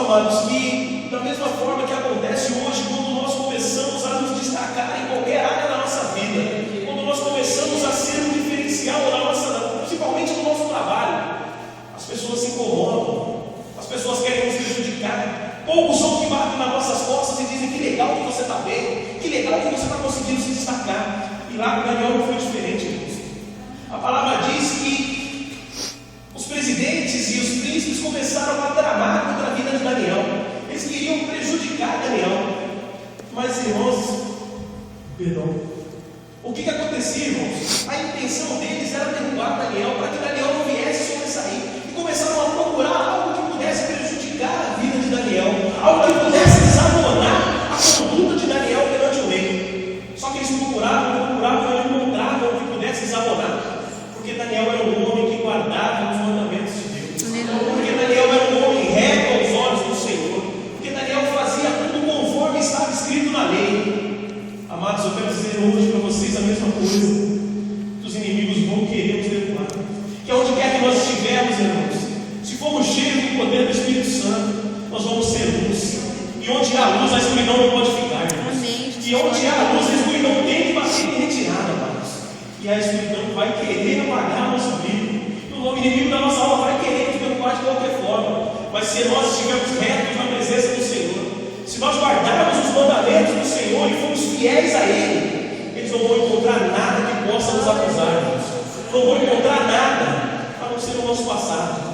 amados, que da mesma forma que acontece hoje, quando nós começamos a nos destacar em qualquer área da nossa vida, quando nós começamos a ser um diferencial na nossa, principalmente no nosso trabalho, as pessoas se incomodam, as pessoas querem nos prejudicar. Poucos são que batem nas nossas costas e dizem: que legal que você está bem, que legal que você está conseguindo se destacar. E lá com Daniel não foi diferente, irmãos. A palavra diz que os presidentes e os príncipes começaram a tramar contra a vida de Daniel. Eles queriam prejudicar Daniel. Mas, irmãos, perdão, o que acontecia, irmãos? A intenção deles era derrubar Daniel, para que Daniel não viesse sobressair. E começaram a procurar algo que pudesse prejudicar a vida de Daniel, algo que pudesse desabonar a conduta de Daniel perante o rei. Só que eles procuravam e não encontravam o que pudesse desabonar, porque Daniel era um homem que guardava os mandamentos de Deus, porque Daniel era um homem reto aos olhos do Senhor, porque Daniel fazia tudo conforme estava escrito na lei. Amados, eu quero dizer hoje para vocês a mesma coisa que os inimigos vão querer nos derrubar, que onde quer que nós estivermos, irmãos, se formos cheios do poder do Espírito Santo, nós vamos ser luz. E onde há luz, a escuridão não pode ficar, irmãos. E onde há luz, a escuridão tem que bater em retirada, amados. E a escuridão vai querer apagar nosso brilho. O inimigo da nossa alma vai querer nos derrubar de qualquer forma. Mas se nós estivermos retos na presença do Senhor, se nós guardarmos os mandamentos do Senhor e formos fiéis a Ele, eles não vão encontrar nada que possa nos acusar, irmãos. Não vão encontrar nada, a não ser o nosso passado.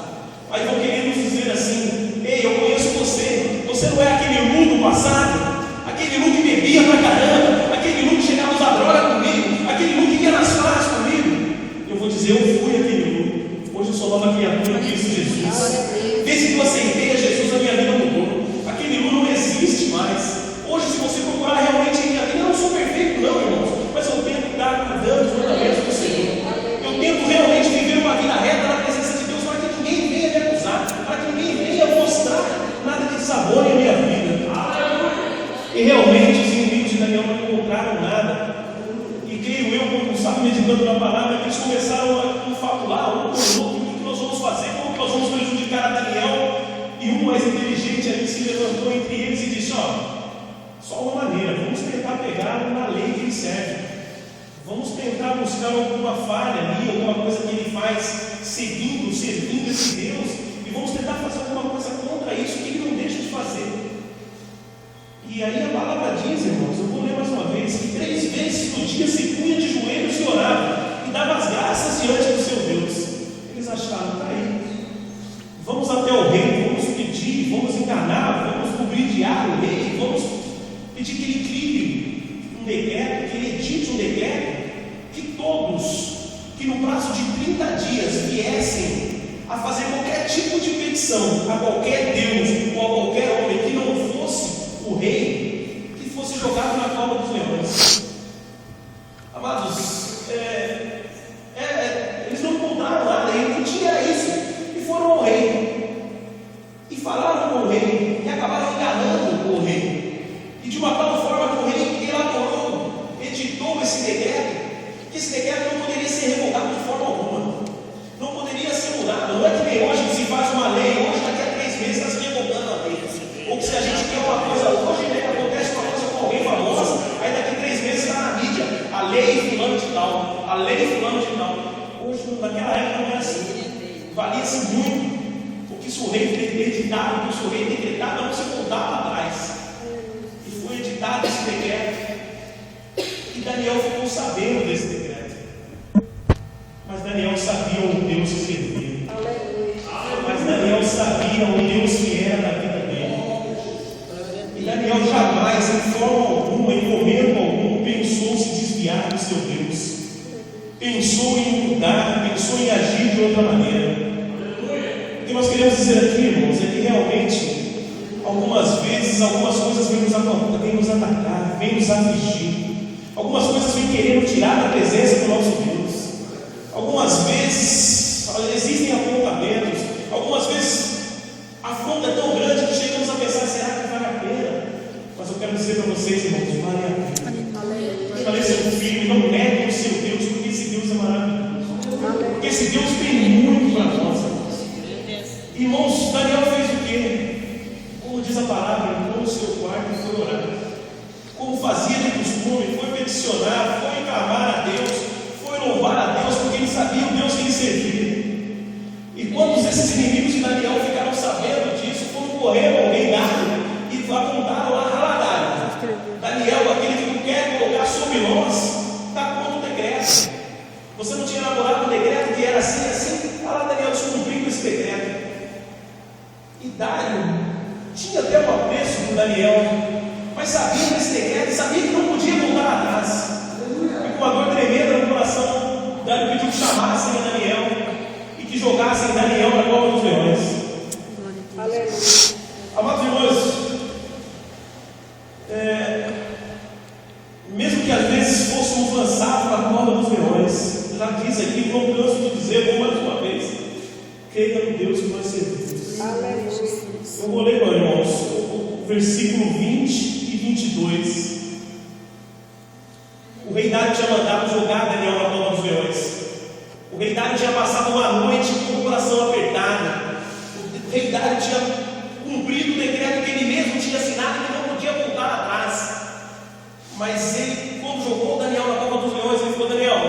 Aí vão querer nos dizer assim: ei, eu conheço você, você não é aquele Lu do passado, aquele Lu que bebia pra caramba, aquele Lu que chegava a usar droga comigo, aquele Lu que ia nas farras comigo. Eu vou dizer: eu fui aquele Lu, hoje eu sou nova criatura em Cristo Jesus. Desde que eu aceitei a Jesus, a minha vida mudou. Aquele Lu não existe mais. Hoje, se você procurar realmente em minha vida, eu não sou perfeito não, irmãos, mas eu tento estar cuidando dos mandamentos do Senhor. Eu tento realmente viver uma vida reta na presença de Deus, para que ninguém venha me acusar, para que ninguém venha mostrar nada que desabone a minha vida. E realmente os inimigos de Daniel não encontraram nada. E creio eu, quando estava meditando na palavra, que eles começaram a fabular um com o outro: o que nós vamos fazer, como que nós vamos prejudicar a Daniel. E um mais inteligente ali se levantou entre eles e disse: só uma maneira, vamos tentar pegar na lei que ele serve, vamos tentar buscar alguma falha ali, alguma coisa que ele faz servindo esse Deus, e vamos tentar fazer alguma coisa contra isso que ele não deixa de fazer. E aí a palavra diz, irmãos, eu vou ler mais uma vez, que 3 vezes no dia se punha de joelhos e orava, e dava as graças diante do seu Deus. Eles acharam: está aí, vamos até o rei, vamos pedir, vamos enganar, vamos lubrificar o rei, vamos pedir que ele crie um decreto, que ele edite um decreto, que todos que no prazo de 30 dias viessem a fazer qualquer tipo de petição a qualquer Deus ou a qualquer homem que não fosse o rei, que fosse jogado na cova dos leões. Amados, eles não encontraram nada, e o que tinha era isso, e foram ao rei, e falaram com o rei, e acabaram enganando o rei. E de uma tal forma que o rei elaborou, editou esse decreto, que esse decreto não poderia ser revogado de forma alguma, não poderia ser mudado. Não é que nem hoje que se faz uma lei, hoje daqui a 3 meses está se revogando a lei. Ou que se a gente quer uma coisa hoje, acontece uma coisa com alguém famosa, aí daqui a 3 meses está na mídia, a lei fulano de tal, a lei fulano de tal. Hoje, naquela época não era assim, valia-se muito, porque se o rei editava, se o rei decretava, não se voltava atrás. Foi editado esse decreto, e Daniel ficou sabendo desse decreto. Mas Daniel sabia o Deus que servia. Mas Daniel sabia o Deus que era na vida dele. E Daniel jamais, em forma alguma, em momento algum, pensou se desviar do seu Deus. Pensou em mudar, pensou em agir de outra maneira. O que nós queremos dizer aqui, irmãos, é que realmente algumas vezes, algumas coisas vêm nos atacar, vêm nos afligir. Algumas coisas vêm querendo tirar da presença do nosso Deus. Algumas vezes existem apontamentos. Algumas vezes a afronta é tão grande que chegamos a pensar: será que vale a pena? Mas eu quero dizer para vocês, irmãos, vale a pena. Permaneçam firmes, não neguem o seu Deus, porque esse Deus é maravilhoso. Porque esse Deus tem muito para nós. Irmãos, Daniel fez o quê? diz a palavra, entrou no seu quarto e foi orar. Como fazia de costume, foi peticionar, foi clamar a Deus, foi louvar a Deus, porque ele sabia o Deus que ele servia. E quando esses inimigos de Daniel ficaram sabendo disso, foram correr ao rei Dário e apontaram lá, Daniel, aquele que tu quer colocar sobre nós, está contra o decreto. Você não tinha elaborado um decreto que era assim, assim? Está lá Daniel descumprindo esse decreto. E Dário tinha até um apreço por Daniel, mas sabia desse decreto e sabia que não podia voltar atrás. E com a dor tremenda no coração, Dário pediu que chamassem a Daniel e que jogassem Daniel na cova dos leões. Aleluia. Amados irmãos, mesmo que às vezes fôssemos lançados na cova dos leões, já diz aqui, não canso de dizer, vou mais uma vez, creia no Deus que nós servimos. Aleluia. Eu vou ler, meus irmãos, o versículo 20 e 22. O rei Dário tinha mandado jogar Daniel na cova dos leões. O rei Dário tinha passado uma noite com o coração apertado. O rei Dário tinha cumprido o decreto que ele mesmo tinha assinado, que não podia voltar atrás. Mas ele, quando jogou Daniel na cova dos leões, ele falou: Daniel,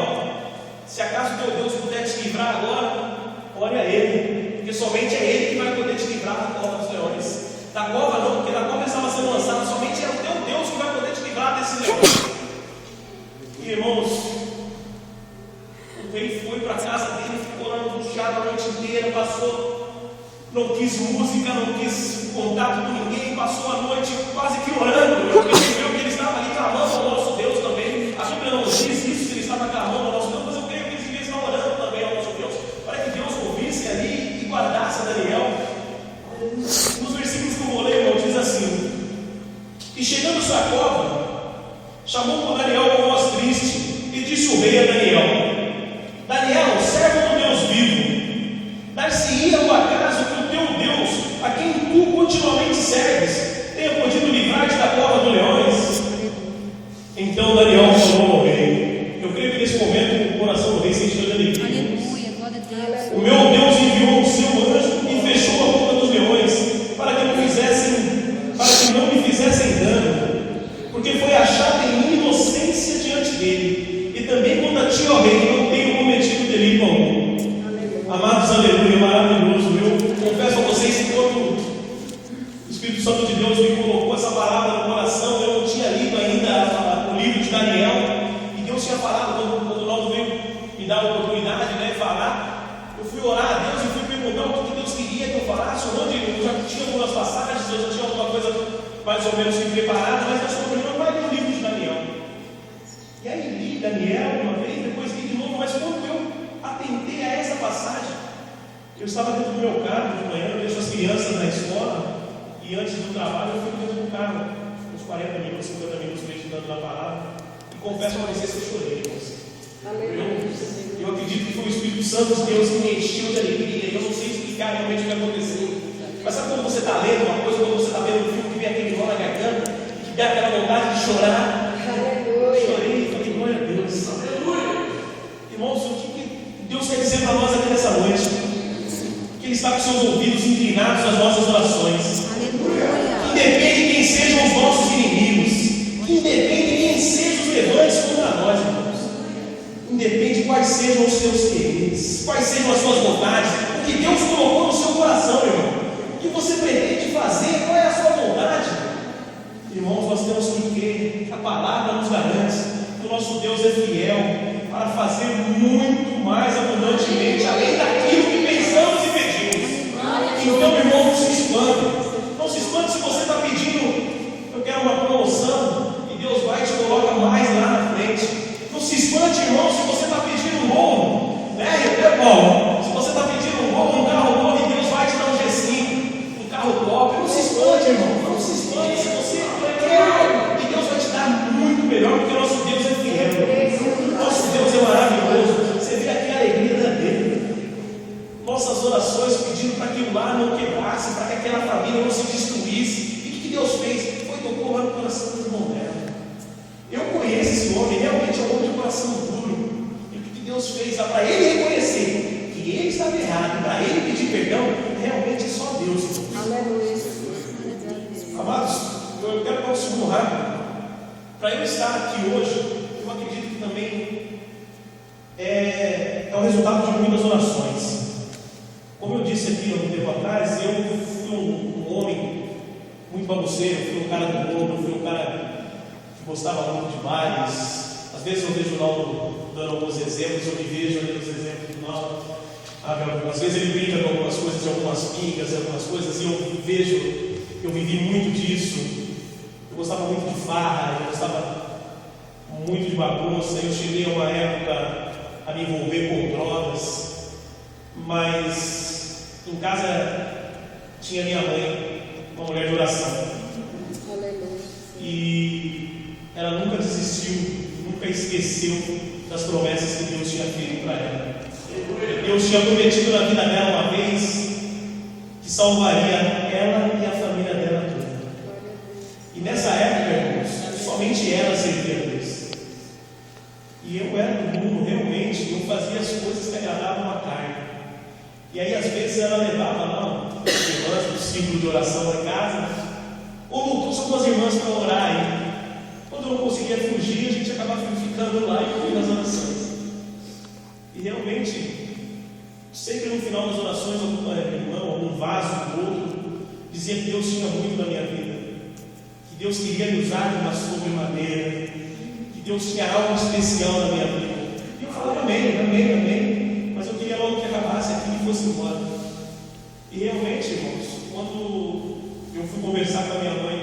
se acaso teu Deus puder te livrar agora, ore a ele, porque somente é ele que vai poder te livrar da cova dos leões. Da cova não, porque da cova ele estava sendo lançado, somente é o teu Deus que vai poder te livrar desse leão. E irmãos, o rei foi para a casa dele, ficou lá angustiado a noite inteira, passou, não quis música, não quis contato com ninguém, passou a noite quase que orando. Eu percebeu que ele estava ali clamando ao nosso Deus também. A Bíblia não diz isso, ele estava clamando ao nosso Deus, mas eu creio que ele devia estar orando também ao nosso Deus, para que Deus ouvisse ali e guardasse a Daniel. Nos versículos que eu vou ler, irmão, diz assim: e chegando sua cova, chamou por Daniel com voz triste, e disse o rei a Daniel: Daniel, servo do Deus vivo, dar-se-ia o acaso que o teu Deus, a quem tu continuamente serves, tenha podido livrar-te da cova dos leões? Então Daniel falou ao rei. Eu creio que nesse momento o coração do rei se encheu de alegria. Aleluia, glória a Deus. O meu Deus enviou o seu anjo e fechou a boca dos leões, para que não me fizessem dano, porque foi achado em inocência diante dele, e também contra ti, ó rei, não tenho cometido delito algum. Amados, aleluia, maravilhoso. Eu confesso a vocês que quando o Espírito Santo de Deus me colocou essa palavra no coração, eu não tinha lido ainda o livro de Daniel, e Deus tinha falado, quando o Naldo veio me dar a oportunidade de falar, eu fui orar a Deus e fui perguntar o que Deus queria que eu falasse, onde eu já tinha algumas passagens, eu já tinha alguma coisa mais ou menos preparada, mas Deus falou: não vai ler o livro de Daniel. E aí li Daniel uma vez, depois li de novo, mas quando eu atentei a essa passagem, eu estava dentro do meu carro de manhã, eu deixo as crianças na escola, e antes do trabalho eu fico dentro do carro, uns 40 minutos, 50 minutos meditando na palavra, e confesso a vocês que eu chorei, irmãos. Eu acredito que foi o Espírito Santo de Deus que me encheu de alegria, e eu não sei explicar realmente o que aconteceu. Mas sabe quando você está lendo uma coisa, quando você está vendo um filme que vem aquele nó na garganta, e que dá aquela vontade de chorar? Eu chorei e falei: glória a Deus. Irmãos, o que Deus quer dizer para nós aqui nessa noite? Que Ele está com seus ouvidos inclinados às nossas orações. Independe de quem sejam os nossos inimigos, independe de quem sejam os levantes contra nós, irmãos, independe de quais sejam os seus quereres, quais sejam as suas vontades, o que Deus colocou no seu coração, irmão, o que você pretende fazer, qual é a sua vontade. Irmãos, nós temos que crer, a palavra nos garante que o nosso Deus é fiel para fazer muito mais abundantemente, além daquilo que pensamos e pedimos. Então, irmão, não se espante. Não se espante se você está pedindo: eu quero uma promoção, e Deus vai e te coloca mais lá na frente. Não se espante, irmão, se você está pedindo um novo, né? Se você está pedindo um novo, um carro novo, e Deus vai te dar um G5, um carro top. Não se espante, irmão. Não se espante se você quer, e Deus vai te dar muito melhor, porque o nosso Deus é fiel. Nosso Deus é maravilhoso. Você vê aqui a alegria dele. Nossas orações pedindo para que o lar não quebrasse, para que aquela família não se destruísse. E o que Deus fez? Foi tocou lá no coração do irmão dela. Eu conheço esse homem, realmente é um homem de coração duro. E o que Deus fez? Para ele reconhecer que ele estava errado, para ele pedir perdão, realmente é só Deus. Aleluia. rápido. Para eu estar aqui hoje, eu acredito que também é o resultado de muitas orações. Como eu disse aqui há um tempo atrás, eu fui um homem muito bagunceiro, fui um cara do mundo, fui um cara que gostava muito de bares. Às vezes eu vejo o Naldo dando alguns exemplos, eu me vejo ali nos exemplos do Naldo. Às vezes ele brinca com algumas coisas, de algumas pingas, algumas coisas, e eu vejo, eu vivi muito disso. Eu gostava muito de farra, eu gostava muito de bagunça. Eu cheguei a uma época a me envolver com drogas, mas em casa tinha minha mãe, uma mulher de oração. Aleluia. E ela nunca desistiu, nunca esqueceu das promessas que Deus tinha feito para ela. Deus tinha prometido na vida dela uma vez que salvaria ela e a família dela toda. E nessa época, irmãos, somente ela servia a Deus. E eu era do mundo, realmente, eu fazia as coisas que agradavam a carne. E aí, às vezes, ela levava lá as irmãs do ciclo de oração lá em casa. Ô Lu, são duas irmãs para orar aí. Quando eu não conseguia fugir, a gente acabava ficando lá e ouvindo as orações. E realmente, sempre no final das orações, algum irmão, algum vaso, outro, dizia que Deus tinha muito na minha vida. Que Deus queria me usar de uma sobremaneira, que Deus tinha algo especial na minha vida. E eu falava amém, amém, amém, mas eu queria logo que acabasse aqui e fosse embora. E realmente, irmãos, quando eu fui conversar com a minha mãe,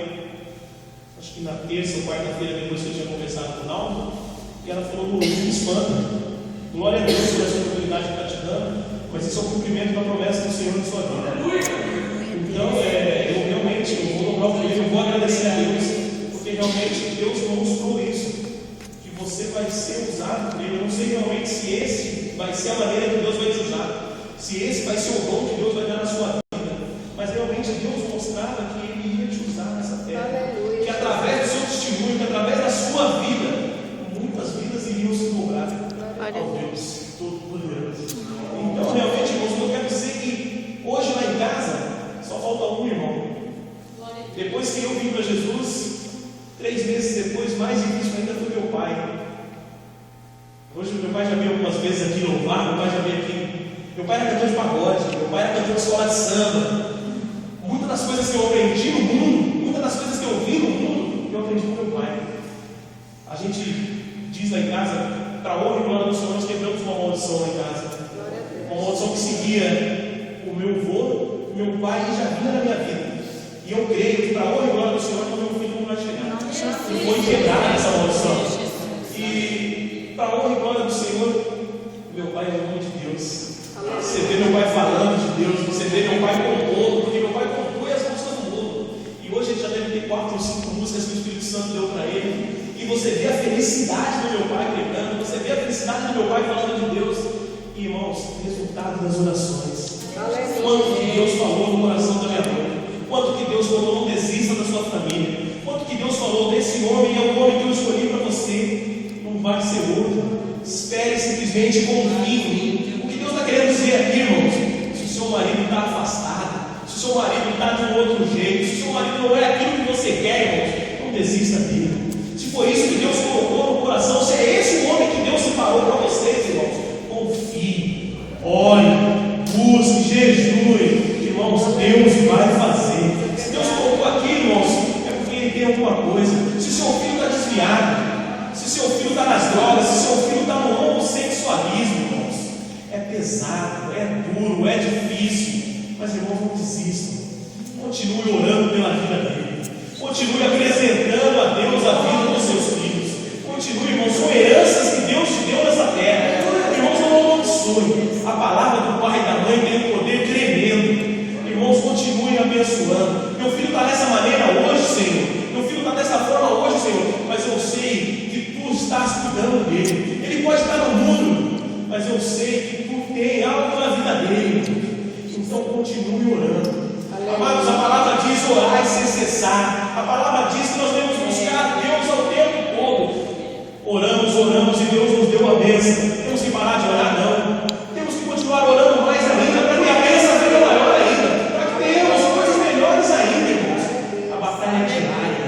acho que na terça ou quarta-feira depois que eu tinha conversado com o Naldo, e ela falou: não me espanta, glória a Deus por essa oportunidade que está te dando, mas isso é o cumprimento da promessa do Senhor em sua vida. Então, eu realmente vou dobrar o joelho, eu vou agradecer a Deus, porque realmente Deus mostrou isso, que você vai ser usado por Ele. Eu não sei realmente se esse vai ser a maneira que Deus vai te usar, se esse vai ser o dom que Deus vai dar na sua vida, mas realmente Deus mostrava que Ele ia te usar nessa terra. Aleluia. Que através do seu testemunho, que através da sua vida, muitas vidas iriam se dobrar ao Deus Todo-Poderoso. Então, realmente, irmãos, eu quero dizer que hoje lá em casa só falta um irmão. Depois que eu vim para Jesus, 3 meses depois, mais difícil ainda foi meu pai. Hoje meu pai já veio algumas vezes aqui louvar, meu pai já veio aqui. Meu pai era cantor de pagode, meu pai era cantor de escola de samba. Muitas das coisas que eu aprendi no mundo, muitas das coisas que eu vi no mundo, eu aprendi com meu pai. A gente diz lá em casa, para a honra e glória do Senhor, nós quebramos uma maldição lá em casa. Uma maldição que seguia o meu avô, meu pai, e já vinha na minha vida. E eu creio que para a honra e glória do Senhor, o meu filho não vai chegar. E foi quebrada essa maldição. E para a honra e glória do Senhor, meu pai é o nome de Deus. Você vê meu pai falando de Deus, você vê meu pai compondo, porque meu pai compõe as músicas do mundo. E hoje ele já deve ter 4 ou 5 músicas que o Espírito Santo deu para ele. E você vê a felicidade do meu pai pregando, você vê a felicidade do meu pai falando de Deus. E, irmãos, resultado das orações. Quanto que Deus falou no coração da minha mãe, quanto que Deus falou: não desista da sua família, quanto que Deus falou: desse homem é o homem que eu escolhi para você, não vai ser outro. Espere, simplesmente confie em mim. O que Deus está querendo dizer aqui, irmãos? Se o seu marido está afastado, se o seu marido está de um outro jeito, se o seu marido não é aquilo que você quer, irmãos, não desista dele. Se foi isso que Deus colocou no coração, se é esse o homem que Deus separou para vocês, irmãos, confie, ore, busque, jejue, irmãos, Deus vai fazer. Se Deus colocou aqui, irmãos, é porque Ele tem alguma coisa. Se seu filho está desviado, se seu filho está nas drogas, se seu filho está no homossexualismo, irmãos, é pesado, é duro, é difícil, mas, irmãos, não desistam. Continue orando pela vida dele. Continue apresentando a Deus a vida dos seus filhos. Continue, irmãos, são heranças que Deus te deu nessa terra. Irmãos, não amaldiçoe. A palavra do pai e da mãe tem um poder tremendo. Irmãos, continue abençoando. Meu filho está dessa maneira hoje, Senhor. Meu filho está dessa forma hoje, Senhor. Mas eu sei que Tu estás cuidando dele. Ele pode estar no mundo, mas eu sei que Tu tem algo na vida dele. Então continue orando. Amados, a palavra diz: orai sem cessar. A palavra diz que nós devemos buscar Deus ao tempo todo. Oramos e Deus nos deu a bênção. Temos que parar de orar? Não. Temos que continuar orando mais ainda, para que a bênção seja maior ainda, para que tenhamos coisas melhores ainda, irmãos. A batalha é diária.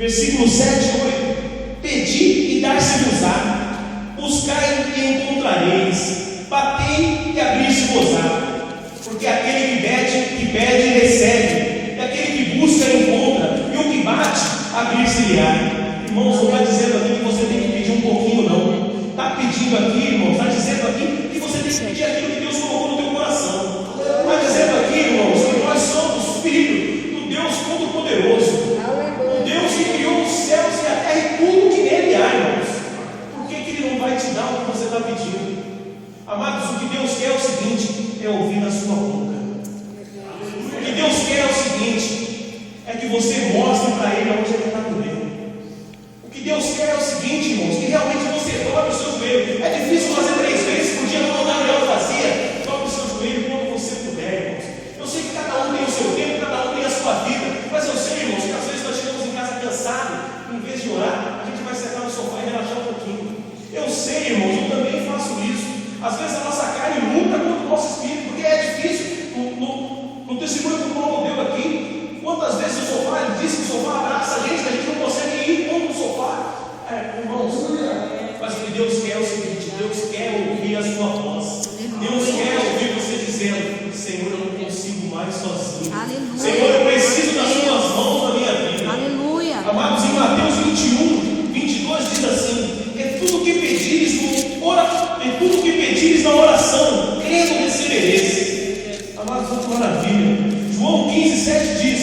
Versículo 7 e 8. Pedi e dar-se-vos-á, buscai e encontrareis, batei e abrir-se-vos-á. Porque aquele que pede, recebe, e aquele que busca, encontra, e o que bate, abrir-se-lhe-á. Irmãos, não está dizendo aqui que você tem que pedir um pouquinho, não. Está pedindo aqui, irmãos, está dizendo aqui que você tem que pedir aquilo que Deus colocou no teu coração. Está dizendo aqui, irmãos, que nós somos filhos do Deus Todo-Poderoso, o Deus que criou os céus e a terra e tudo que nele há, irmãos. Por que Ele não vai te dar o que você está pedindo? Amados, o que Deus quer é o seguinte: é ouvir na sua boca. O que Deus quer é o seguinte: é que você mostre para Ele onde Ele está doendo. O que Deus quer é o seguinte, irmãos, que realmente você dobre o seu joelho. É difícil fazer 3 vezes por dia, como o Daniel fazia. Dobre o seu joelho quando você puder, irmãos. Eu sei que cada um tem o seu tempo, cada um tem a sua vida, mas eu sei, irmãos, que às vezes nós chegamos em casa cansados, em vez de orar, a gente vai sentar no sofá e relaxar um pouquinho. Eu sei, irmãos, eu também faço isso. Às vezes a nossa carne luta contra o nosso espírito, porque é difícil. No testemunho que o Paulo deu aqui, quantas vezes o sofá, ele disse que o sofá abraça a gente não consegue ir contra o sofá. Irmãos, mas o que Deus quer é o seguinte: Deus quer ouvir a sua voz. Deus quer ouvir você dizendo: Senhor, eu não consigo mais sozinho. Aleluia. Senhor, eu preciso das suas mãos na minha vida. Aleluia. Amados, em Mateus 21, 22 diz assim: é tudo que pedires na oração, crendo recebereis. Amados, que maravilha. João 15, 7 diz: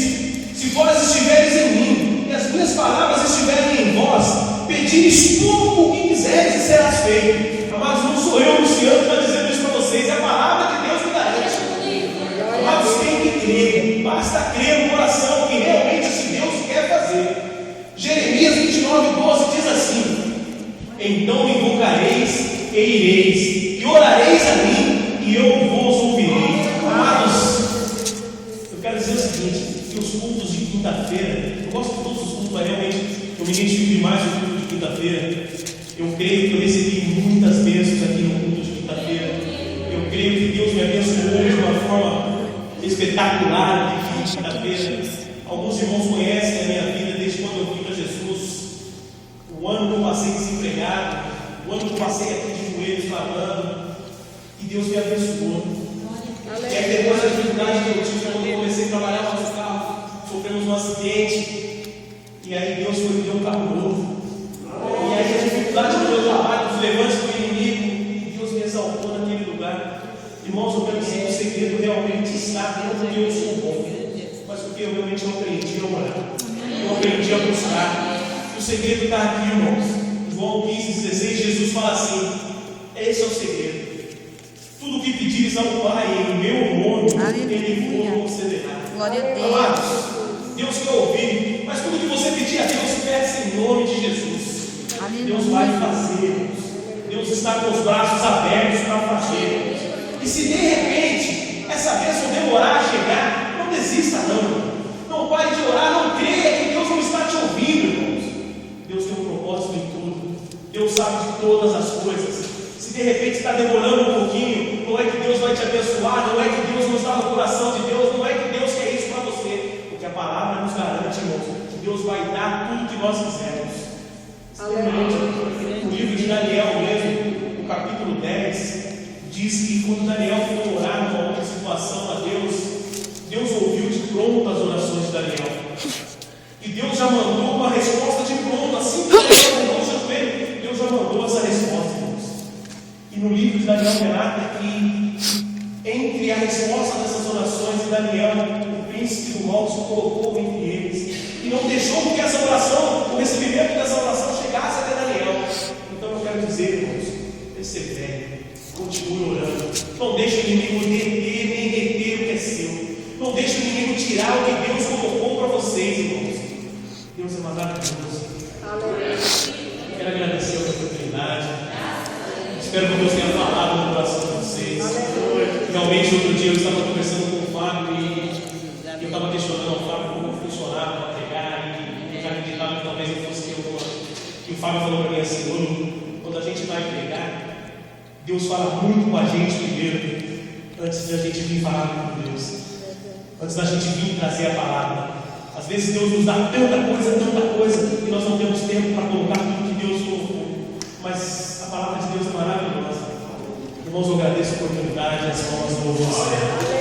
se vós estiveres em mim e as minhas palavras estiverem em vós, pedires tudo o que quiseres e serás feito. Amados, não sou eu, Luciano, que está dizendo isso para vocês, é a palavra que Deus me garante. Amados, tem que crer, basta crer no coração que realmente esse Deus quer fazer. Jeremias 29, 12 diz assim: então me invocareis e ireis, e orareis a mim, e eu vos ouvirei. Amados, eu quero dizer o seguinte: que os cultos de quinta-feira, eu gosto de todos os cultos, mas realmente eu me identifico demais no culto de quinta-feira. Eu creio que eu recebi muitas bênçãos aqui no culto de quinta-feira. Eu creio que Deus me abençoou de uma forma espetacular aqui de quinta-feira. Alguns irmãos conhecem a minha vida desde quando eu vim para Jesus. O ano que eu passei desempregado, o ano que eu passei aqui de joelhos clamando, e Deus me abençoou. E aí depois da dificuldade que eu tive quando eu comecei a trabalhar no nosso carro, sofremos um acidente, e aí Deus foi me deu um carro novo. E aí a dificuldade do meu trabalho, dos levantes do inimigo, e Deus me exaltou naquele lugar. Irmãos, eu quero dizer que o segredo realmente está dentro de eu sou bom, mas porque eu realmente não aprendi a orar, eu aprendi a buscar. O segredo está aqui, irmãos. João 15, 16, Jesus fala assim: esse é o segredo. Tudo que pedires ao Pai em meu nome, Ele vos concederá. Glória a Deus. Amados, Deus quer ouvir, mas tudo que você pedir a Deus, peça em nome de Jesus. Aleluia. Deus vai fazer. Deus está com os braços abertos para fazer. E se de repente essa bênção demorar a chegar, não desista não. Não pare de orar, não creia que Deus não está te ouvindo, irmãos. Deus tem um propósito em tudo. Deus sabe de todas as coisas. Se de repente está demorando um pouquinho, não é que Deus vai te abençoar, não é que Deus não está no coração de Deus, não é que Deus quer isso para você, porque a palavra nos garante, irmãos, que Deus vai dar tudo que nós quisermos. O livro de Daniel mesmo, no capítulo 10, diz que quando Daniel foi orar numa outra situação a Deus, Deus ouviu de pronto as orações de Daniel. E Deus já mandou uma resposta de pronto, assim que Daniel mandou o seu joelho, Deus já mandou essa resposta, irmãos. E no livro de Daniel relata que entre a resposta dessas orações de Daniel, o príncipe do mal se colocou entre eles e não deixou que essa oração, o recebimento dessa oração chegasse até Daniel. Então eu quero dizer, irmãos, persevere, continue orando, não deixe o inimigo deter nem reter o que é seu, não deixe o inimigo tirar o que Deus colocou para vocês, irmãos. Deus é maravilhoso. Quero agradecer a oportunidade. Espero que Deus tenha falado no coração de vocês. Realmente, outro dia eu estava conversando com o Fábio e eu estava questionando ao Fábio como funcionava para pregar, e eu já acreditava que talvez eu fosse eu. E o Fábio falou para mim assim: Bruno, quando a gente vai pregar, Deus fala muito com a gente primeiro, antes de a gente vir falar com Deus, antes da gente vir trazer a palavra. Às vezes Deus nos dá tanta coisa, e nós não temos tempo para colocar tudo que Deus colocou. Mas a palavra de Deus é maravilhosa. Irmãos, eu agradeço a oportunidade, as palmas do louvor.